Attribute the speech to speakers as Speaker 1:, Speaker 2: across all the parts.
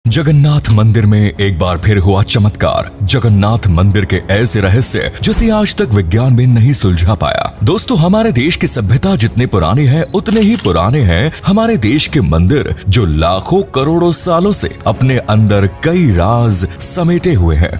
Speaker 1: जगन्नाथ मंदिर में एक बार फिर हुआ चमत्कार। जगन्नाथ मंदिर के ऐसे रहस्य जिसे आज तक विज्ञान भी नहीं सुलझा पाया। दोस्तों, हमारे देश की सभ्यता जितने पुरानी है उतने ही पुराने हैं हमारे देश के मंदिर, जो लाखों करोड़ों सालों से अपने अंदर कई राज समेटे हुए हैं।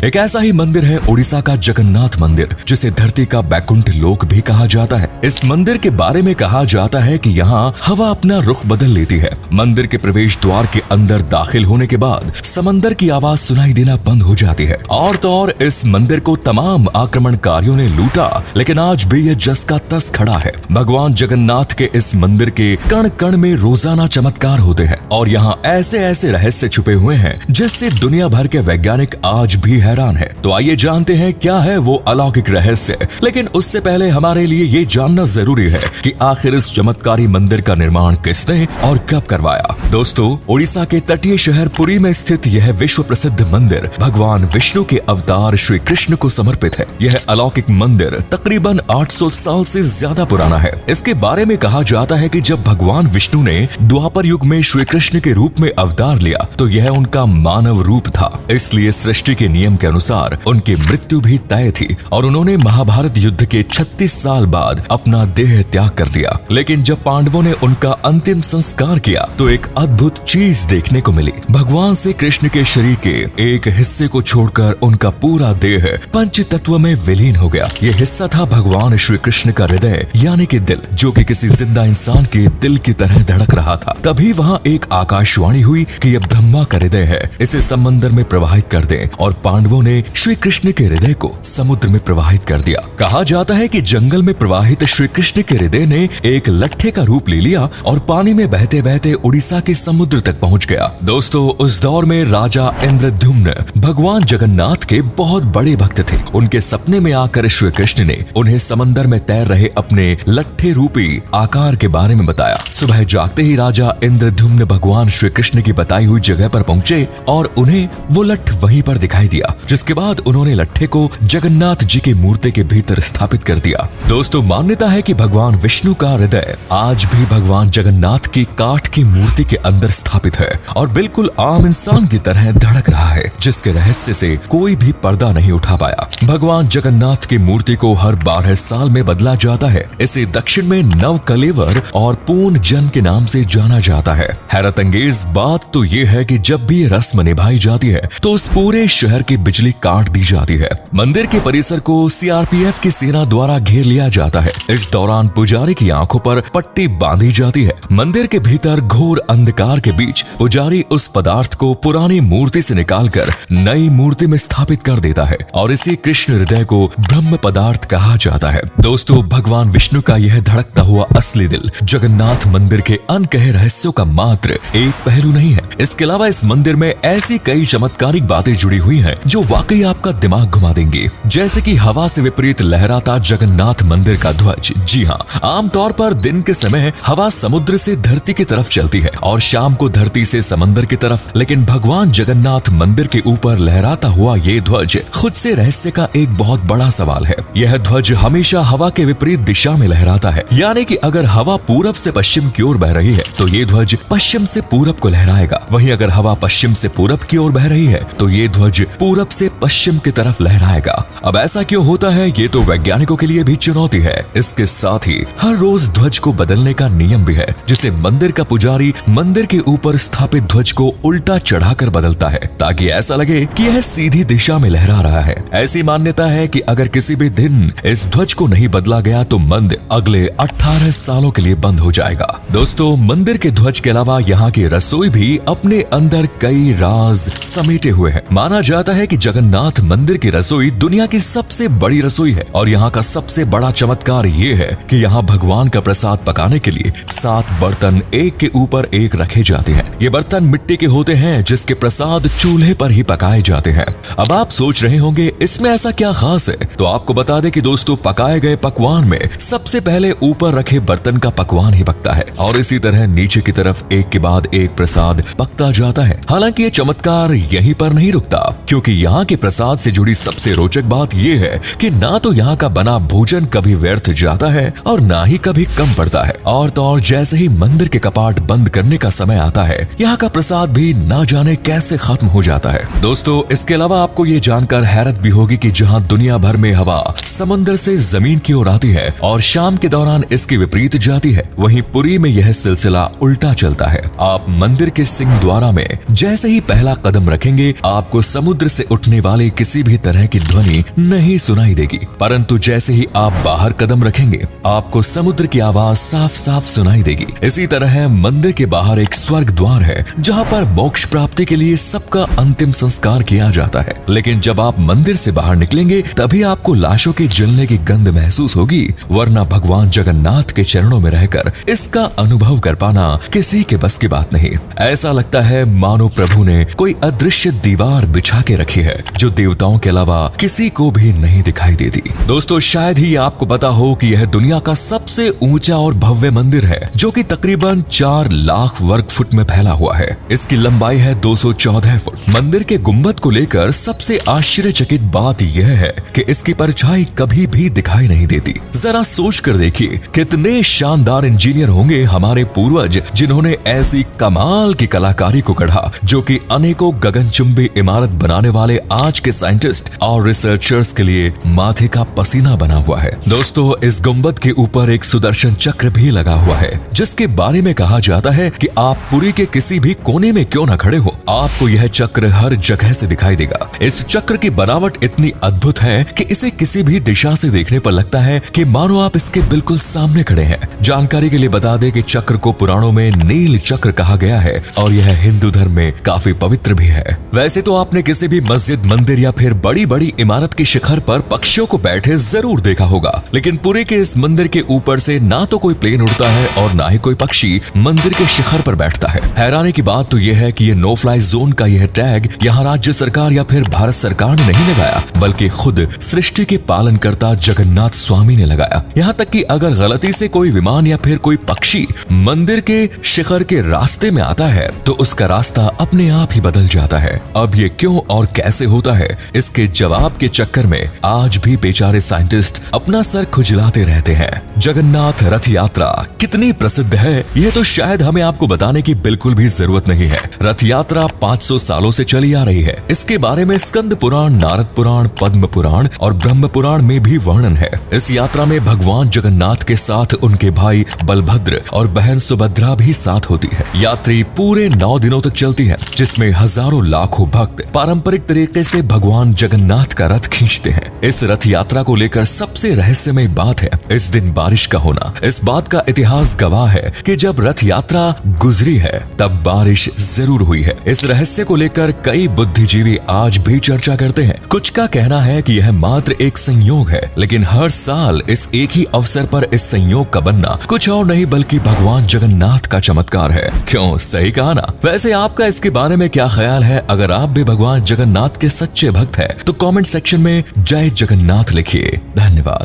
Speaker 1: एक ऐसा ही मंदिर है उड़ीसा का जगन्नाथ मंदिर, जिसे धरती का बैकुंठ लोक भी कहा जाता है। इस मंदिर के बारे में कहा जाता है कि यहाँ हवा अपना रुख बदल लेती है। मंदिर के प्रवेश द्वार के अंदर दाखिल होने के बाद समंदर की आवाज सुनाई देना बंद हो जाती है। और तो और इस मंदिर को तमाम आक्रमणकारियों ने लूटा, लेकिन आज भी यह जस का तस खड़ा है। भगवान जगन्नाथ के इस मंदिर के कण कण में रोजाना चमत्कार होते हैं और यहाँ ऐसे ऐसे रहस्य छुपे हुए हैं जिससे दुनिया भर के वैज्ञानिक आज भी हैरान है। तो आइए जानते हैं क्या है वो अलौकिक रहस्य। लेकिन उससे पहले हमारे लिए ये जानना जरूरी है कि आखिर इस चमत्कारी मंदिर का निर्माण किसने और कब करवाया। दोस्तों, उड़ीसा के तटीय शहर पुरी में स्थित यह विश्व प्रसिद्ध मंदिर भगवान विष्णु के अवतार श्री कृष्ण को समर्पित है। यह अलौकिक मंदिर तकरीबन 800 साल से ज्यादा पुराना है। इसके बारे में कहा जाता है कि जब भगवान विष्णु ने द्वापर युग में श्री कृष्ण के रूप में अवतार लिया तो यह उनका मानव रूप था, इसलिए सृष्टि के नियम के अनुसार उनकी मृत्यु भी तय थी और उन्होंने महाभारत युद्ध के 36 साल बाद अपना देह त्याग कर दिया। लेकिन जब पांडवों ने उनका अंतिम संस्कार किया तो एक अद्भुत चीज देखने को मिली। भगवान से कृष्ण के शरीर के एक हिस्से को छोड़कर उनका पूरा देह पंच तत्व में विलीन हो गया। यह हिस्सा था भगवान श्री कृष्ण का हृदय, यानी कि दिल, जो कि किसी जिंदा इंसान के दिल की तरह धड़क रहा था। तभी वहाँ एक आकाशवाणी हुई कि यह ब्रह्मा का हृदय है, इसे समंदर में प्रवाहित कर दें। और पांडवों ने श्री कृष्ण के हृदय को समुद्र में प्रवाहित कर दिया। कहा जाता है कि जंगल में प्रवाहित श्री कृष्ण के हृदय ने एक लट्ठे का रूप ले लिया और पानी में बहते बहते उड़ीसा के समुद्र तक पहुंच गया। दोस्तों, उस दौर में राजा इंद्रद्युम्न भगवान जगन्नाथ के बहुत बड़े भक्त थे। उनके सपने में आकर श्री कृष्ण ने उन्हें समंदर में तैर रहे अपने लट्ठे रूपी आकार के बारे में बताया। सुबह जागते ही राजा इंद्रद्युम्न भगवान श्री कृष्ण की बताई हुई जगह पर पहुंचे और उन्हें वो लट्ठ वहीं पर दिखाई दिया, जिसके बाद उन्होंने लट्ठे को जगन्नाथ जी की मूर्ति के भीतर स्थापित कर दिया। दोस्तों, मान्यता है कि भगवान विष्णु का हृदय आज भी भगवान जगन्नाथ की काठ की मूर्ति के अंदर स्थापित है और बिल्कुल आम इंसान की तरह धड़क रहा है, जिसके रहस्य से कोई भी पर्दा नहीं उठा पाया। भगवान जगन्नाथ की मूर्ति को हर 12 साल में बदला जाता है। इसे दक्षिण में नव कलेवर और पूर्ण जन के नाम से जाना जाता है। हैरत अंगेज बात तो ये है कि जब भी ये रस्म निभाई जाती है तो उस पूरे शहर की बिजली काट दी जाती है। मंदिर के परिसर को सीआरपीएफ की सेना द्वारा घेर लिया जाता है। इस दौरान पुजारी की आंखों पर पट्टी बांधी जाती है। मंदिर के भीतर घोर अंधकार के बीच पुजारी उस पदार्थ को पुरानी मूर्ति से निकालकर नई मूर्ति में स्थापित कर देता है और इसी कृष्ण हृदय को ब्रह्म पदार्थ कहा जाता है। दोस्तों, भगवान विष्णु का यह धड़कता हुआ असली दिल जगन्नाथ मंदिर के अनकहे रहस्यों का मात्र एक पहलू नहीं है। इसके अलावा इस मंदिर में ऐसी कई चमत्कारिक बातें जुड़ी हुई हैं जो वाकई आपका दिमाग घुमा देंगी, जैसे कि हवा से विपरीत लहराता जगन्नाथ मंदिर का ध्वज। जी हाँ, आमतौर पर दिन के समय हवा समुद्र से धरती की तरफ चलती है और शाम को धरती से समंदर की तरफ, लेकिन भगवान जगन्नाथ मंदिर के ऊपर लहराता हुआ ये ध्वज खुद से रहस्य का एक बहुत बड़ा सवाल है। यह ध्वज हमेशा हवा के विपरीत दिशा में लहराता है, यानी कि अगर हवा पूरब से पश्चिम की ओर बह रही है तो ये ध्वज पश्चिम से पूरब को लहराएगा। वहीं अगर हवा पश्चिम से पूरब की ओर बह रही है तो ये ध्वज पूरब से पश्चिम की तरफ लहराएगा। अब ऐसा क्यों होता है, ये तो वैज्ञानिकों के लिए भी चुनौती है। इसके साथ ही हर रोज ध्वज को बदलने का नियम भी है, जिसे मंदिर का पुजारी मंदिर के ऊपर स्थापित ध्वज को उल्टा चढ़ाकर बदलता है ताकि ऐसा लगे कि यह सीधी दिशा में लहरा रहा है। ऐसी मान्यता है कि अगर किसी भी दिन इस ध्वज को नहीं बदला गया तो मंदिर अगले 18 सालों के लिए बंद हो जाएगा। दोस्तों, मंदिर के ध्वज के अलावा यहाँ की रसोई भी अपने अंदर कई राज समेटे हुए है। माना जाता है कि जगन्नाथ मंदिर की रसोई दुनिया की सबसे बड़ी रसोई है और यहाँ का सबसे बड़ा चमत्कार ये है कि यहाँ भगवान का प्रसाद पकाने के लिए 7 बर्तन एक के ऊपर एक रखे जाते हैं। ये बर्तन मिट्टी के होते हैं जिसके प्रसाद चूल्हे पर ही पकाए जाते हैं। अब आप सोच रहे होंगे इसमें ऐसा क्या खास है, तो आपको बता दें कि दोस्तों, पकाए गए पकवान में सबसे पहले ऊपर रखे बर्तन का पकवान ही पकता है और इसी तरह नीचे की तरफ एक के बाद एक प्रसाद पकता जाता है। हालांकि ये चमत्कार यहीं पर नहीं रुकता, क्योंकि यहाँ के प्रसाद से जुड़ी सबसे रोचक बात यह है कि ना तो यहाँ का बना भोजन कभी व्यर्थ जाता है और ना ही कभी कम पड़ता है। और तो और जैसे ही मंदिर के कपाट बंद करने का समय आता है, यहाँ का प्रसाद बाद भी ना जाने कैसे खत्म हो जाता है। दोस्तों, इसके अलावा आपको ये जानकर हैरत भी होगी कि जहां दुनिया भर में हवा समंदर से जमीन की ओर आती है और शाम के दौरान इसकी विपरीत जाती है, वहीं पुरी में यह सिलसिला उल्टा चलता है। आप मंदिर के सिंह द्वारा में जैसे ही पहला कदम रखेंगे, आपको समुद्र से उठने वाली किसी भी तरह की ध्वनि नहीं सुनाई देगी, परंतु जैसे ही आप बाहर कदम रखेंगे, आपको समुद्र की आवाज साफ साफ सुनाई देगी। इसी तरह मंदिर के बाहर एक स्वर्ग द्वार है जहाँ पर मोक्ष प्राप्ति के लिए सबका अंतिम संस्कार किया जाता है। लेकिन जब आप मंदिर से बाहर निकलेंगे, तभी आपको लाशों के जलने की गंध महसूस होगी, वरना भगवान जगन्नाथ के चरणों में रहकर इसका अनुभव कर पाना किसी के बस की बात नहीं। ऐसा लगता है मानो प्रभु ने कोई अदृश्य दीवार बिछा के रखी है, जो देवताओं के अलावा किसी को भी नहीं दिखाई देती। दोस्तों, शायद ही आपको पता हो कि यह दुनिया का सबसे ऊंचा और भव्य मंदिर है, जो कि तकरीबन 4 लाख वर्ग फुट में फैला हुआ है। इसकी लंबाई है 214 फुट। मंदिर के गुंबद को लेकर सबसे आश्चर्यचकित बात यह है कि इसकी परछाई कभी भी दिखाई नहीं देती। जरा सोच कर देखिए, कितने शानदार इंजीनियर होंगे हमारे पूर्वज, जिन्होंने ऐसी कमाल की कलाकारी को गढ़ा, जो कि अनेकों गगनचुंबी इमारत बनाने वाले आज के साइंटिस्ट और रिसर्चर्स के लिए माथे का पसीना बना हुआ है। दोस्तों, इस गुंबद के ऊपर एक सुदर्शन चक्र भी लगा हुआ है, जिसके बारे में कहा जाता है कि आप पुरी के किसी भी कोने में क्यों न खड़े हो, आपको यह चक्र हर जगह से दिखाई देगा। इस चक्र की बनावट इतनी अद्भुत है कि इसे किसी भी दिशा से देखने पर लगता है कि मानो आप इसके बिल्कुल सामने खड़े हैं। जानकारी के लिए बता दें कि चक्र को पुराणों में नील चक्र कहा गया है और यह हिंदू धर्म में काफी पवित्र भी है। वैसे तो आपने किसी भी मस्जिद, मंदिर या फिर बड़ी बड़ी इमारत के शिखर पर पक्षियों को बैठे जरूर देखा होगा, लेकिन पुरी के इस मंदिर के ऊपर से ना तो कोई प्लेन उड़ता है और ना ही कोई पक्षी मंदिर के शिखर पर बैठता है। हैरानी की बात तो यह है कि ये नो फ्लाई जोन का यह टैग यहाँ राज्य सरकार या फिर भारत सरकार ने नहीं लगाया, बल्कि खुद सृष्टि के पालनकर्ता जगन्नाथ स्वामी ने लगाया। यहाँ तक कि अगर गलती से कोई विमान या फिर कोई पक्षी मंदिर के शिखर के रास्ते में आता है, तो उसका रास्ता अपने आप ही बदल जाता है। अब ये क्यों और कैसे होता है, इसके जवाब के चक्कर में आज भी बेचारे साइंटिस्ट अपना सर खुजलाते रहते हैं। जगन्नाथ रथ यात्रा कितनी प्रसिद्ध है, यह तो शायद हमें आपको बताने की बिल्कुल भी जरूरत नहीं है। रथ यात्रा 500 सालों से चली आ रही है। इसके बारे में स्कंद पुराण, नारद पुराण, पद्म पुराण और ब्रह्म पुराण में भी वर्णन है। इस यात्रा में भगवान जगन्नाथ के साथ उनके भाई बलभद्र और बहन सुभद्रा भी साथ होती है। यात्री पूरे 9 दिनों तक चलती है, जिसमें हजारों लाखों भक्त पारंपरिक तरीके से भगवान जगन्नाथ का रथ खींचते हैं। इस रथ यात्रा को लेकर सबसे रहस्यमय बात है इस दिन बारिश का होना। इस बात का इतिहास गवाह है कि जब रथ यात्रा गुजरी है, तब बारिश जरूर हुई है। इस रहस्य को लेकर कई बुद्धिजीवी आज भी चर्चा करते हैं। कुछ का कहना है कि यह मात्र एक संयोग है, लेकिन हर साल इस एक ही अवसर पर इस संयोग का बनना कुछ और नहीं बल्कि भगवान जगन्नाथ का चमत्कार है। क्यों, सही कहा ना? वैसे आपका इसके बारे में क्या ख्याल है? अगर आप भी भगवान जगन्नाथ के सच्चे भक्त हैं, तो कमेंट सेक्शन में जय जगन्नाथ लिखिए। धन्यवाद।